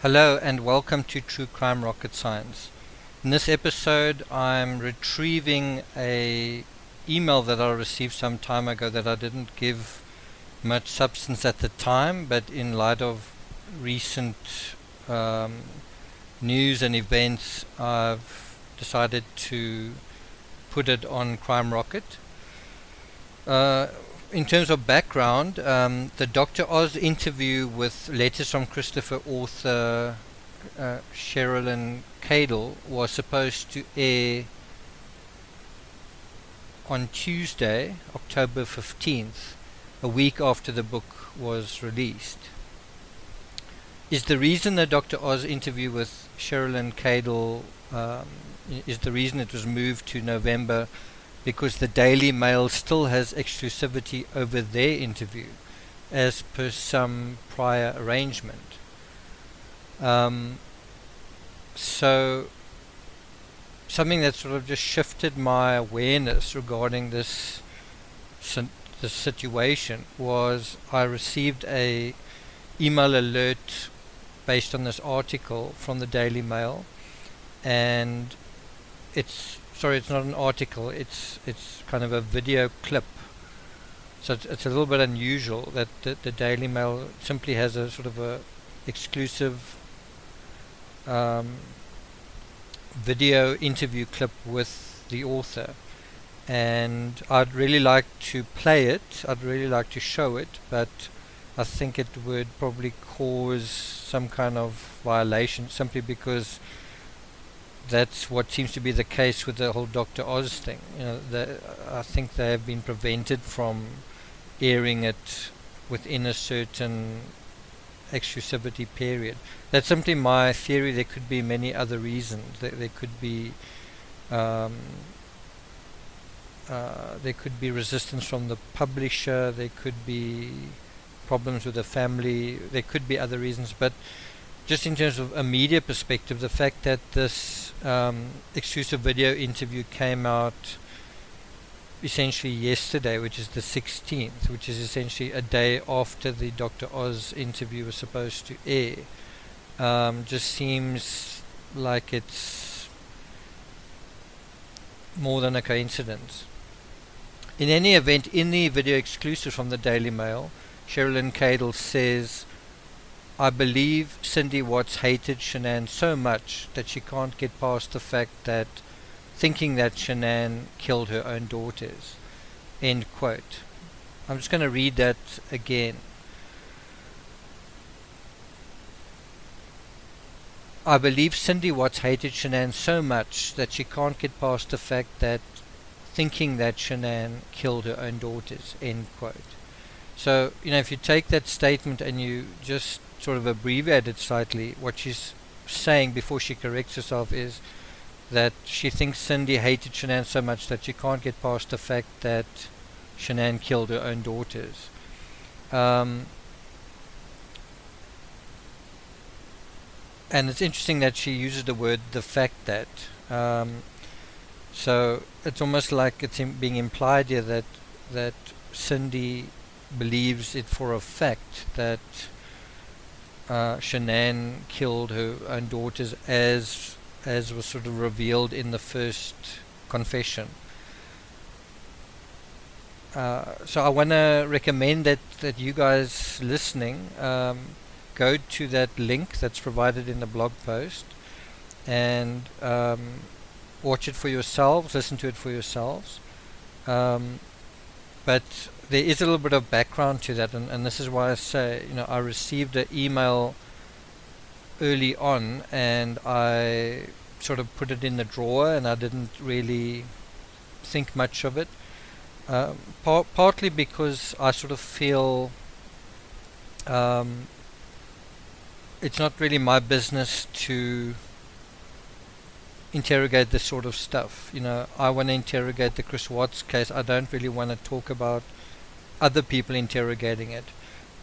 Hello and welcome to True Crime Rocket Science. In this episode I'm retrieving a email that I received some time ago that I didn't give much substance at the time, but in light of recent um, news and events I've decided to put it on Crime Rocket. In terms of background, the Dr. Oz interview with Letters from Christopher author Cheryln Cadle was supposed to air on Tuesday, October 15th, a week after the book was released. Is the reason the Dr. Oz interview with Cheryln Cadle is the reason it was moved to November because the Daily Mail still has exclusivity over their interview as per some prior arrangement. So something that sort of just shifted my awareness regarding this situation was I received a email alert based on this article from the Daily Mail, and it's not an article, it's kind of a video clip. So it's a little bit unusual that the Daily Mail simply has a sort of a exclusive video interview clip with the author, and I'd really like to play it, I'd really like to show it, but I think it would probably cause some kind of violation simply because that's what seems to be the case with the whole Dr. Oz thing. I think they have been prevented from airing it within a certain exclusivity period. That's simply my theory. There could be many other reasons. There could be resistance from the publisher. There could be problems with the family. There could be other reasons, but just in terms of a media perspective, the fact that this exclusive video interview came out essentially yesterday, which is the 16th, which is essentially a day after the Dr. Oz interview was supposed to air, just seems like it's more than a coincidence. In any event, in the video exclusive from the Daily Mail, Cheryln Cadle says, "I believe Cindy Watts hated Shan'ann so much that she can't get past the fact that thinking that Shan'ann killed her own daughters." End quote. I'm just going to read that again. "I believe Cindy Watts hated Shan'ann so much that she can't get past the fact that thinking that Shan'ann killed her own daughters." End quote. So, if you take that statement and you just sort of abbreviate it slightly, what she's saying before she corrects herself is that she thinks Cindy hated Shan'ann so much that she can't get past the fact that Shan'ann killed her own daughters. And it's interesting that she uses the word "the fact that." So it's almost like it's being implied here that Cindy believes it for a fact that Shan'ann killed her own daughters, as was sort of revealed in the first confession. So I want to recommend that you guys listening go to that link that's provided in the blog post and watch it for yourselves, listen to it for yourselves. But there is a little bit of background to that, and this is why I say, I received an email early on and I sort of put it in the drawer and I didn't really think much of it, partly because I sort of feel it's not really my business to interrogate this sort of stuff. I want to interrogate the Chris Watts case. I don't really want to talk about other people interrogating it,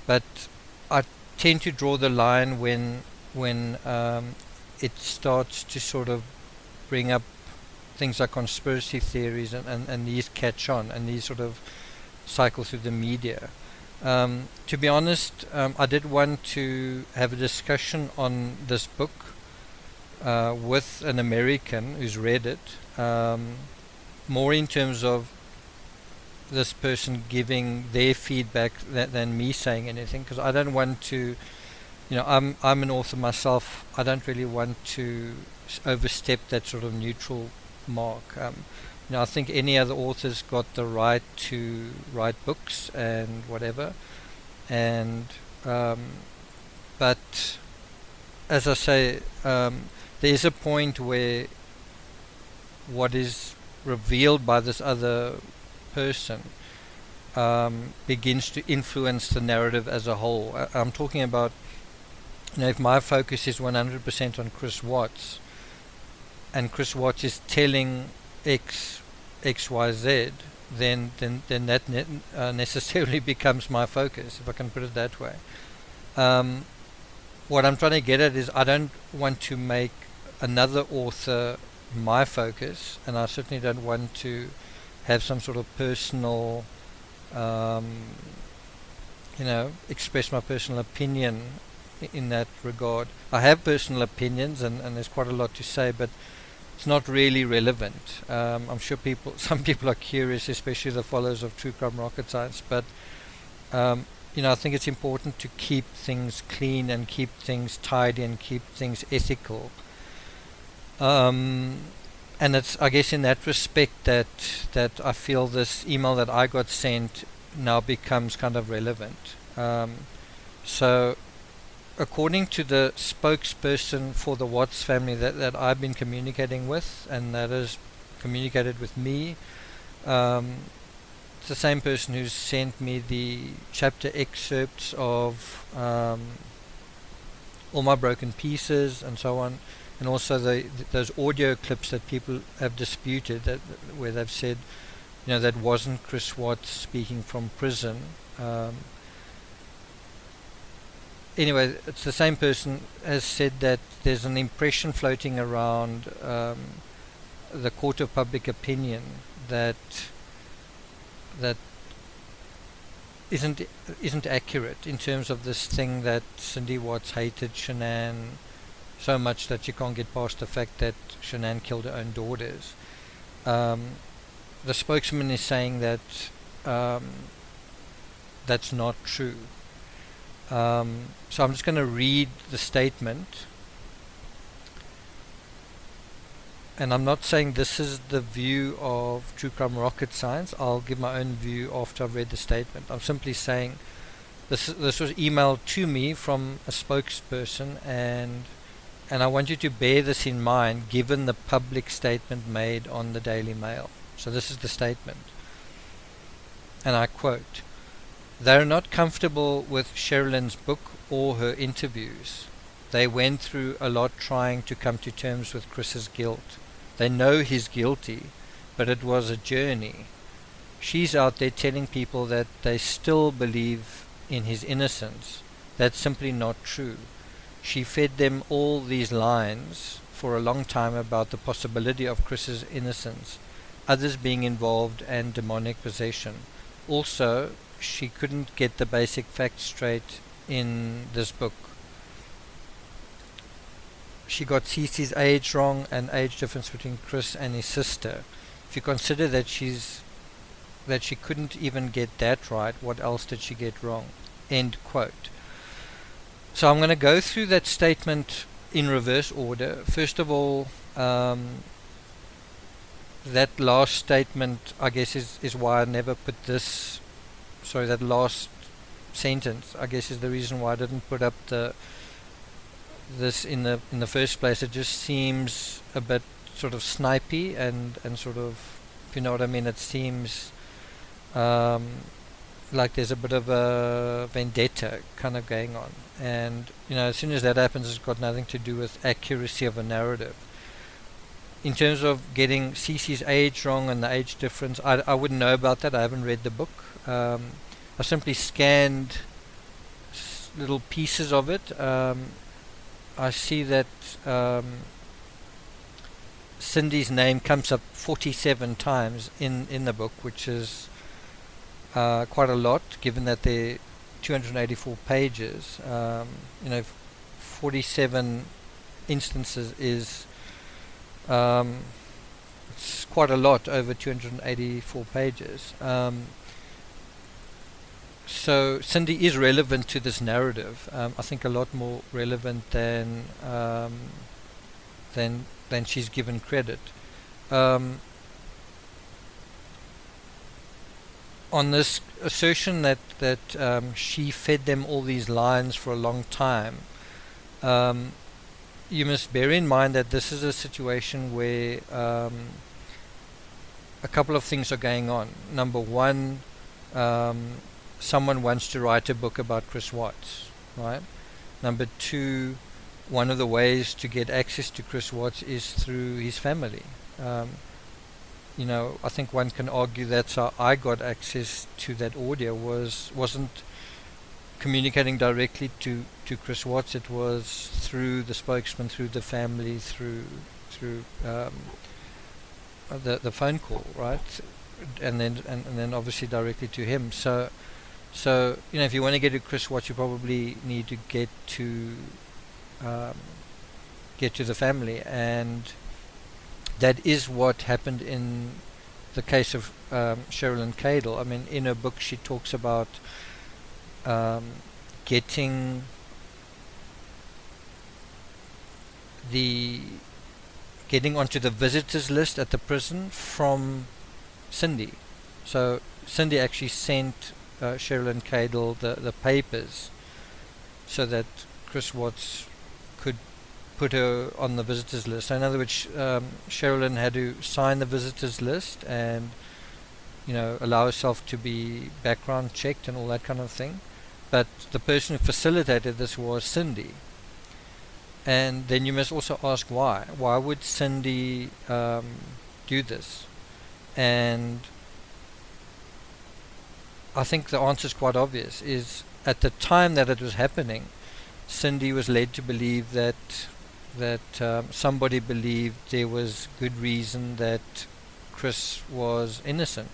but I tend to draw the line when it starts to sort of bring up things like conspiracy theories and these catch on and these sort of cycle through the media. To be honest, I did want to have a discussion on this book with an American who's read it, more in terms of this person giving their feedback than me saying anything, because I don't want to, I'm an author myself. I don't really want to overstep that sort of neutral mark. I think any other author's got the right to write books and whatever, and but as I say, there is a point where what is revealed by this other person begins to influence the narrative as a whole. I'm talking about, if my focus is 100% on Chris Watts, and Chris Watts is telling XYZ, then that necessarily becomes my focus, if I can put it that way. What I'm trying to get at is I don't want to make another author my focus, and I certainly don't want to have some sort of personal, express my personal opinion in that regard. I have personal opinions, and there's quite a lot to say, but it's not really relevant. I'm sure some people are curious, especially the followers of True Crime Rocket Science, but I think it's important to keep things clean and keep things tidy and keep things ethical. And it's, I guess, in that respect that I feel this email that I got sent now becomes kind of relevant. So according to the spokesperson for the Watts family that I've been communicating with, and that has communicated with me, it's the same person who sent me the chapter excerpts of All My Broken Pieces and so on, and also those audio clips that people have disputed, where they've said, that wasn't Chris Watts speaking from prison. Anyway, it's the same person has said that there's an impression floating around the court of public opinion that isn't accurate in terms of this thing that Cindy Watts hated Shan'ann so much that she can't get past the fact that Shan'ann killed her own daughters. The spokesman is saying that that's not true. So I'm just going to read the statement, and I'm not saying this is the view of True Crime Rocket Science. I'll give my own view after I've read the statement. I'm simply saying this was emailed to me from a spokesperson, and I want you to bear this in mind given the public statement made on the Daily Mail. So this is the statement, and I quote: "They're not comfortable with Cheryln's book or her interviews. They went through a lot trying to come to terms with Chris's guilt. They know he's guilty, but it was a journey. She's out there telling people that they still believe in his innocence. That's simply not true. She fed them all these lines for a long time about the possibility of Chris's innocence, others being involved, and demonic possession. Also, she couldn't get the basic facts straight in this book. She got Cece's age wrong and age difference between Chris and his sister. If you consider that she couldn't even get that right, what else did she get wrong?" End quote. So I'm going to go through that statement in reverse order. First of all, that last statement, I guess, is why I never put this. Sorry, that last sentence, I guess, is the reason why I didn't put up this in the first place. It just seems a bit sort of snipey and sort of, if you know what I mean. It seems like there's a bit of a vendetta kind of going on, and as soon as that happens, it's got nothing to do with accuracy of a narrative. In terms of getting Cece's age wrong and the age difference, I wouldn't know about that. I haven't read the book. I simply scanned little pieces of it. I see that Cindy's name comes up 47 times in the book, which is quite a lot, given that there 284 pages, 47 instances is it's quite a lot over 284 pages. So Cindy is relevant to this narrative. I think a lot more relevant than she's given credit. On this assertion that she fed them all these lines for a long time, you must bear in mind that this is a situation where a couple of things are going on. Number one, someone wants to write a book about Chris Watts, right? Number two, one of the ways to get access to Chris Watts is through his family. I think one can argue that's how I got access to that audio. Wasn't communicating directly to Chris Watts. It was through the spokesman, through the family, through the phone call, right? And then obviously directly to him. So if you want to get to Chris Watts, you probably need to get to the family, and that is what happened in the case of Cheryln Cadle. I mean, in her book she talks about getting onto the visitors list at the prison from Cindy. So Cindy actually sent Cheryln Cadle the papers so that Chris Watts could put her on the visitors list. So in other words, Cheryln had to sign the visitors list and allow herself to be background checked and all that kind of thing. But the person who facilitated this was Cindy. And then you must also ask why. Why would Cindy do this? And I think the answer is quite obvious. Is at the time that it was happening, Cindy was led to believe that somebody believed there was good reason that Chris was innocent.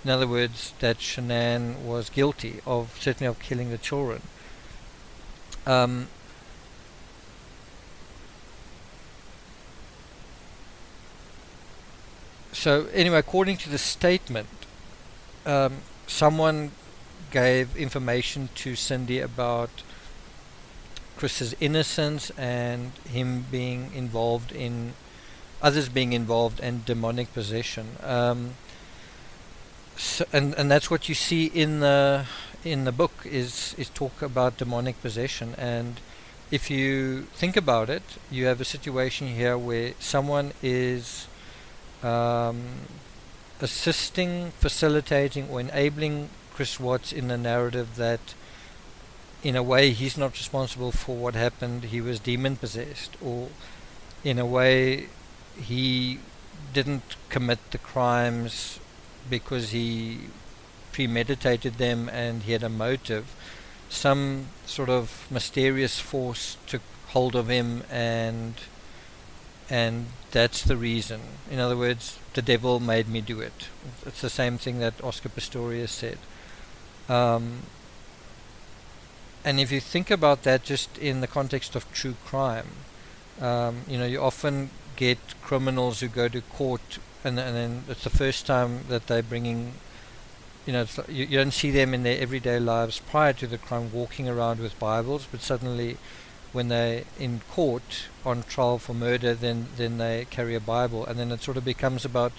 In other words, that Shan'ann was guilty certainly of killing the children. So anyway, according to the statement, someone gave information to Cindy about Chris's innocence and him being involved in others being involved in demonic possession. And that's what you see in the book is talk about demonic possession. And if you think about it, you have a situation here where someone is assisting, facilitating, or enabling Chris Watts in the narrative that in a way he's not responsible for what happened. He was demon possessed, or in a way he didn't commit the crimes because he premeditated them and he had a motive. Some sort of mysterious force took hold of him, and that's the reason. In other words, the devil made me do it. It's the same thing that Oscar Pistorius said. And if you think about that just in the context of true crime, you often get criminals who go to court and then it's the first time that they're bringing, you don't see them in their everyday lives prior to the crime walking around with Bibles, but suddenly when they're in court on trial for murder, then they carry a Bible, and then it sort of becomes about,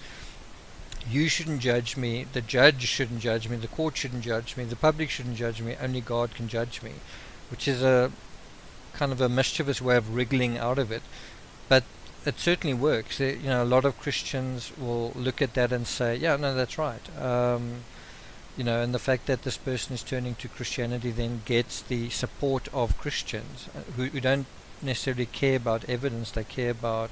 you shouldn't judge me, the judge shouldn't judge me, the court shouldn't judge me, the public shouldn't judge me, only God can judge me, which is a kind of a mischievous way of wriggling out of it. But it certainly works. A lot of Christians will look at that and say, yeah, no, that's right. And the fact that this person is turning to Christianity then gets the support of Christians who don't necessarily care about evidence. They care about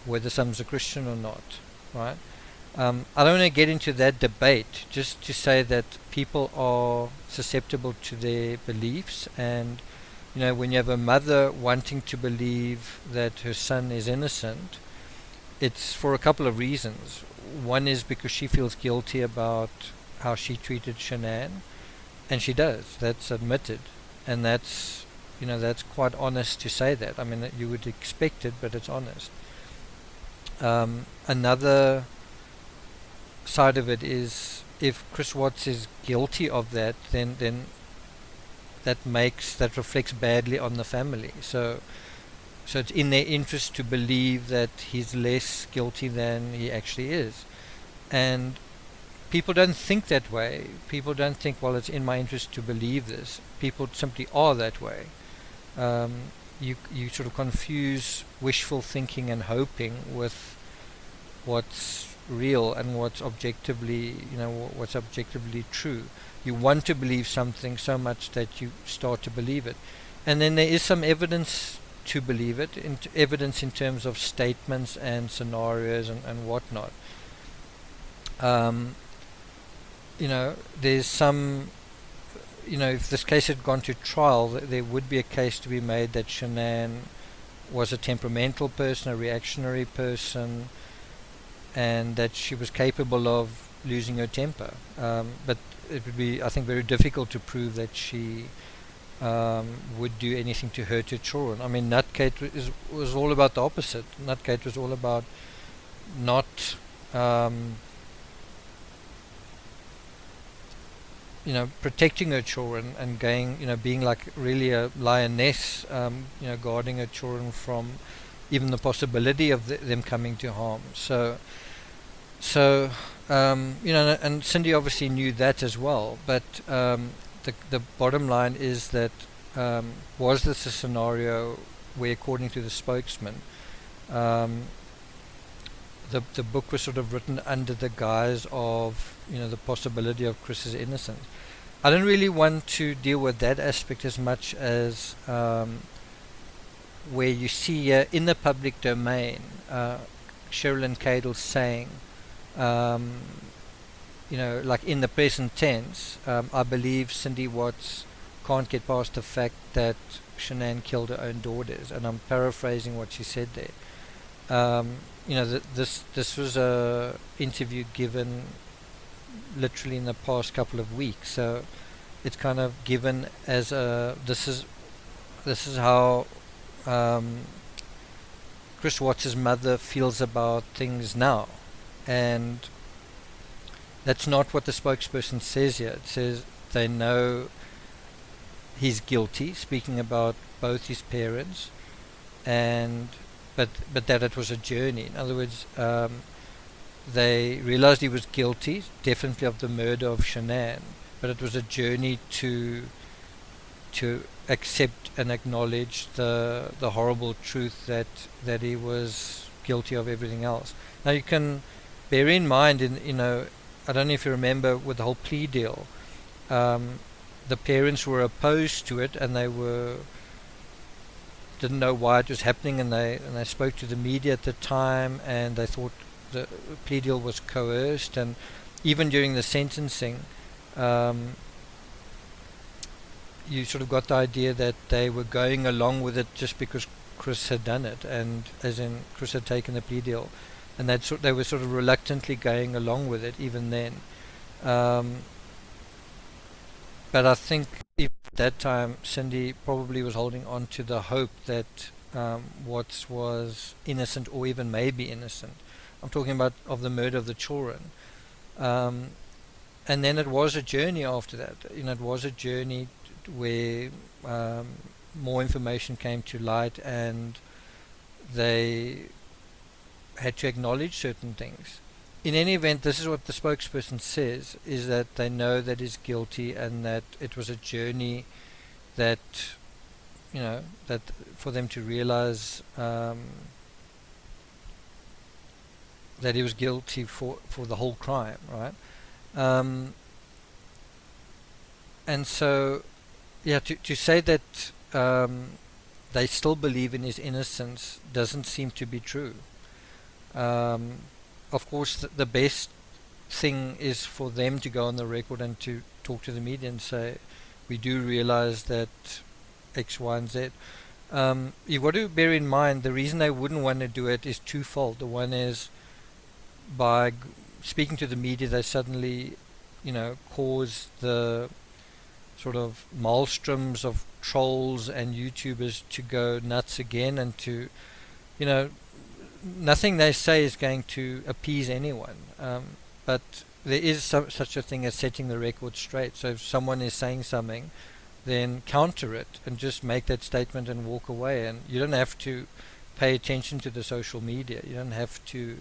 whether someone's a Christian or not, right? I don't want to get into that debate, just to say that people are susceptible to their beliefs, and when you have a mother wanting to believe that her son is innocent, it's for a couple of reasons. One is because she feels guilty about how she treated Shan'ann, And she does. That's admitted, and that's quite honest to say that. I mean, you would expect it, but it's honest. Another side of it is, if Chris Watts is guilty of that, then that reflects badly on the family. So it's in their interest to believe that he's less guilty than he actually is. And people don't think that way. People don't think, well, it's in my interest to believe this. People simply are that way. You sort of confuse wishful thinking and hoping with what's real and what's objectively true. You want to believe something so much that you start to believe it, and then there is some evidence to believe it, evidence in terms of statements and scenarios and whatnot. There's some, if this case had gone to trial, there would be a case to be made that Shan'ann was a temperamental person, a reactionary person, and that she was capable of losing her temper. But it would be, I think, very difficult to prove that she would do anything to hurt her children. I mean, Nutgate was all about the opposite. Nutgate was all about not protecting her children and being like really a lioness, guarding her children from even the possibility of them coming to harm. And Cindy obviously knew that as well. But the bottom line is that was this a scenario where, according to the spokesman, the book was sort of written under the guise of the possibility of Chris's innocence. I don't really want to deal with that aspect as much as where you see in the public domain Cheryln Cadle saying, like in the present tense, I believe Cindy Watts can't get past the fact that Shan'ann killed her own daughters, and I'm paraphrasing what she said there. This was a interview given literally in the past couple of weeks, so it's kind of given as this is how Chris Watts' mother feels about things now, and that's not what the spokesperson says here. It says they know he's guilty, speaking about both his parents, but that it was a journey. In other words, they realized he was guilty, definitely, of the murder of Shan'ann, but it was a journey to accept and acknowledge the horrible truth that he was guilty of everything else. Now you can bear in mind, I don't know if you remember with the whole plea deal, the parents were opposed to it, and they didn't know why it was happening, and they spoke to the media at the time, and they thought the plea deal was coerced. And even during the sentencing, you sort of got the idea that they were going along with it just because Chris had done it, and as in Chris had taken the plea deal, and they were sort of reluctantly going along with it even then. But I think at that time Cindy probably was holding on to the hope that Watts was innocent, or even maybe innocent. I'm talking about of the murder of the children. And then it was a journey after that. It was a journey where more information came to light, and they had to acknowledge certain things. In any event, this is what the spokesperson says, is that they know that he's guilty, and that it was a journey that, that for them to realize that he was guilty for the whole crime, right? And so, to say that they still believe in his innocence doesn't seem to be true. Of course, the best thing is for them to go on the record and to talk to the media and say, we do realize that X, Y, and Z. You've got to bear in mind the reason they wouldn't want to do it is twofold. The one is, by speaking to the media, they suddenly, cause the sort of maelstroms of trolls and YouTubers to go nuts again, and to, you know, nothing they say is going to appease anyone. But there is such a thing as setting the record straight. So if someone is saying something, then counter it and just make that statement and walk away. And you don't have to pay attention to the social media. You don't have to,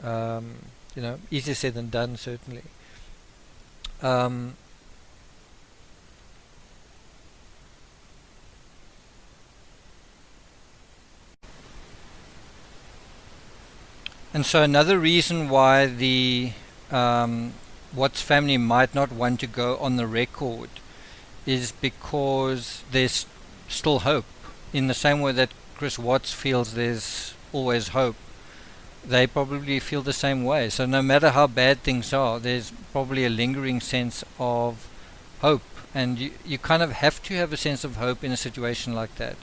you know, easier said than done, certainly. And so another reason why the Watts family might not want to go on the record is because there's still hope. In the same way that Chris Watts feels there's always hope, they probably feel the same way. So no matter how bad things are, there's probably a lingering sense of hope. And you kind of have to have a sense of hope in a situation like that,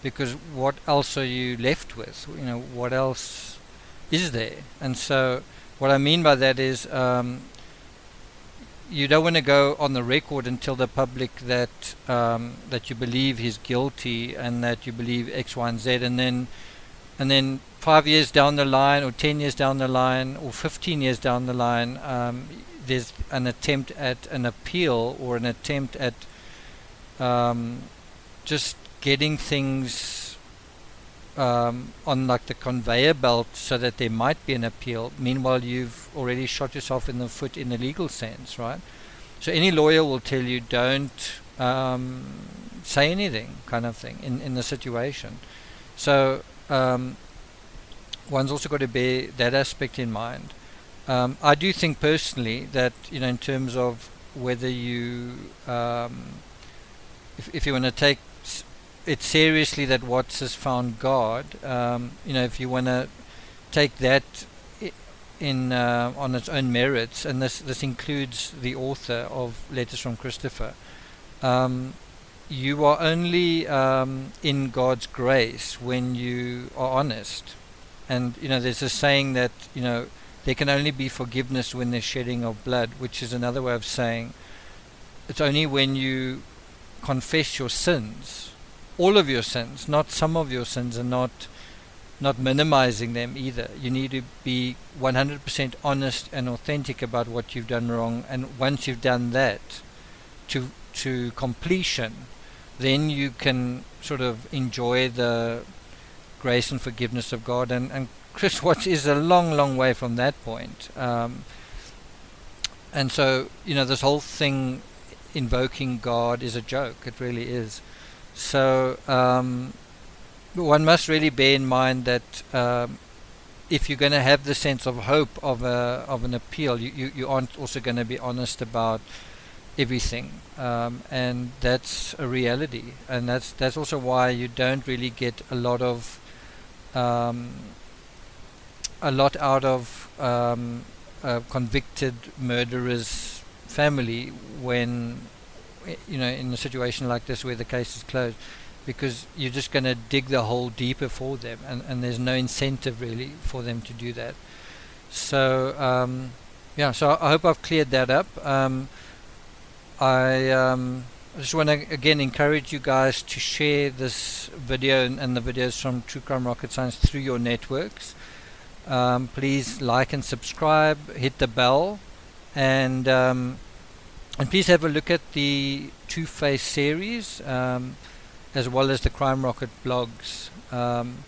because what else are you left with? You know, what else is there? And so what I mean by that is, you don't want to go on the record and tell the public that that you believe he's guilty and that you believe X, Y, and Z, and then 5 years down the line, or 10 years down the line, or 15 years down the line, there's an attempt at an appeal, or an attempt at just getting things on like the conveyor belt so that there might be an appeal. Meanwhile, you've already shot yourself in the foot in the legal sense, right? So any lawyer will tell you, don't say anything, kind of thing, in the situation. So one's also got to bear that aspect in mind. I do think personally that, you know, in terms of whether you, if you want to take it seriously that Watts has found God, you know, if you want to take that in on its own merits, and this includes the author of Letters from Christopher, you are only in God's grace when you are honest. And, you know, there's a saying that, you know, there can only be forgiveness when there's shedding of blood, which is another way of saying it's only when you confess your sins, all of your sins, not some of your sins, and not minimizing them either. You need to be 100% honest and authentic about what you've done wrong, and once you've done that to completion, then you can sort of enjoy the grace and forgiveness of God. And Chris Watts is a long way from that point. And so, you know, this whole thing invoking God is a joke. It really is. So one must really bear in mind that if you're going to have the sense of hope of an appeal, you aren't also going to be honest about everything, and that's a reality. And that's also why you don't really get a lot out of a convicted murderer's family when, you know, in a situation like this where the case is closed, because you're just going to dig the hole deeper for them, and there's no incentive really for them to do that. So yeah, so I hope I've cleared that up. I just want to again encourage you guys to share this video and the videos from True Crime Rocket Science through your networks. Please like and subscribe, hit the bell, and please have a look at the Two-Face series, as well as the Crime Rocket blogs. I'm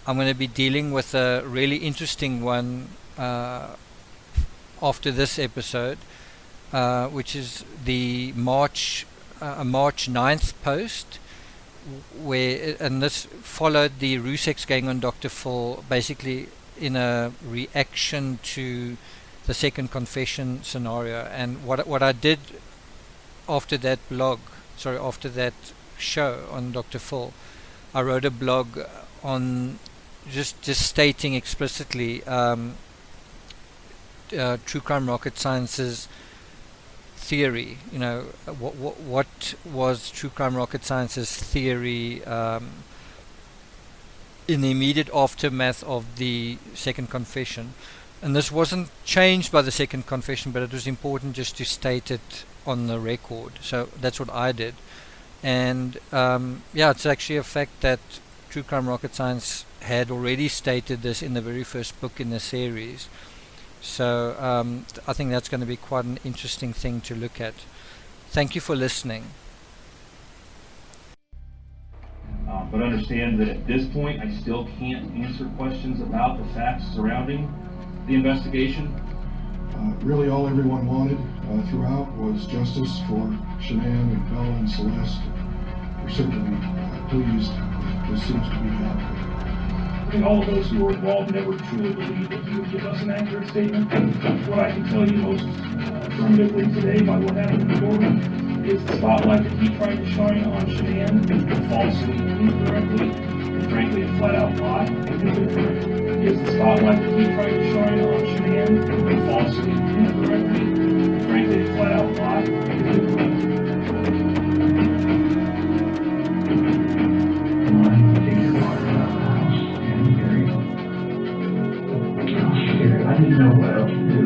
going to be dealing with a really interesting one after this episode, which is the March 9th post, and this followed the Ruseks gang on Dr. Phil, basically in a reaction to the second confession scenario. And what I did after that after that show on Dr. Phil, I wrote a blog on just stating explicitly True Crime Rocket Science's theory. You know, what was True Crime Rocket Science's theory in the immediate aftermath of the second confession. And this wasn't changed by the second confession, but it was important just to state it on the record. So that's what I did. And yeah, it's actually a fact that True Crime Rocket Science had already stated this in the very first book in the series. So I think that's going to be quite an interesting thing to look at. Thank you for listening. But understand that at this point, I still can't answer questions about the facts surrounding the investigation. Really all everyone wanted throughout was justice for Shan'ann and Bella and Celeste. We're certainly pleased this seems to be happening. I think all of those who were involved never truly believed that he would give us an accurate statement. What I can tell you most affirmatively today by what happened in the courtroom is the spotlight that he tried to shine on Shan'ann falsely, incorrectly, and frankly a flat-out lie is the spotlight that he tried to shine on Shan'ann falsely, incorrectly, and frankly a flat-out lie is incorrect. I didn't know what else to do.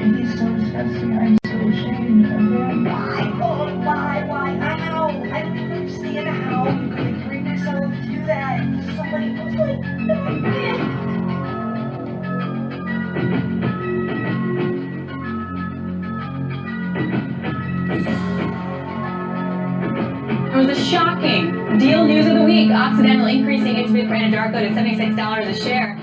And he's so disgusting. I'm so ashamed of him. Why? Oh, why? How? I don't even understand how you could bring yourself to do that to somebody who's like that big. It was a shocking deal news of the week. Occidental increasing its bid for Anadarko to $76 a share.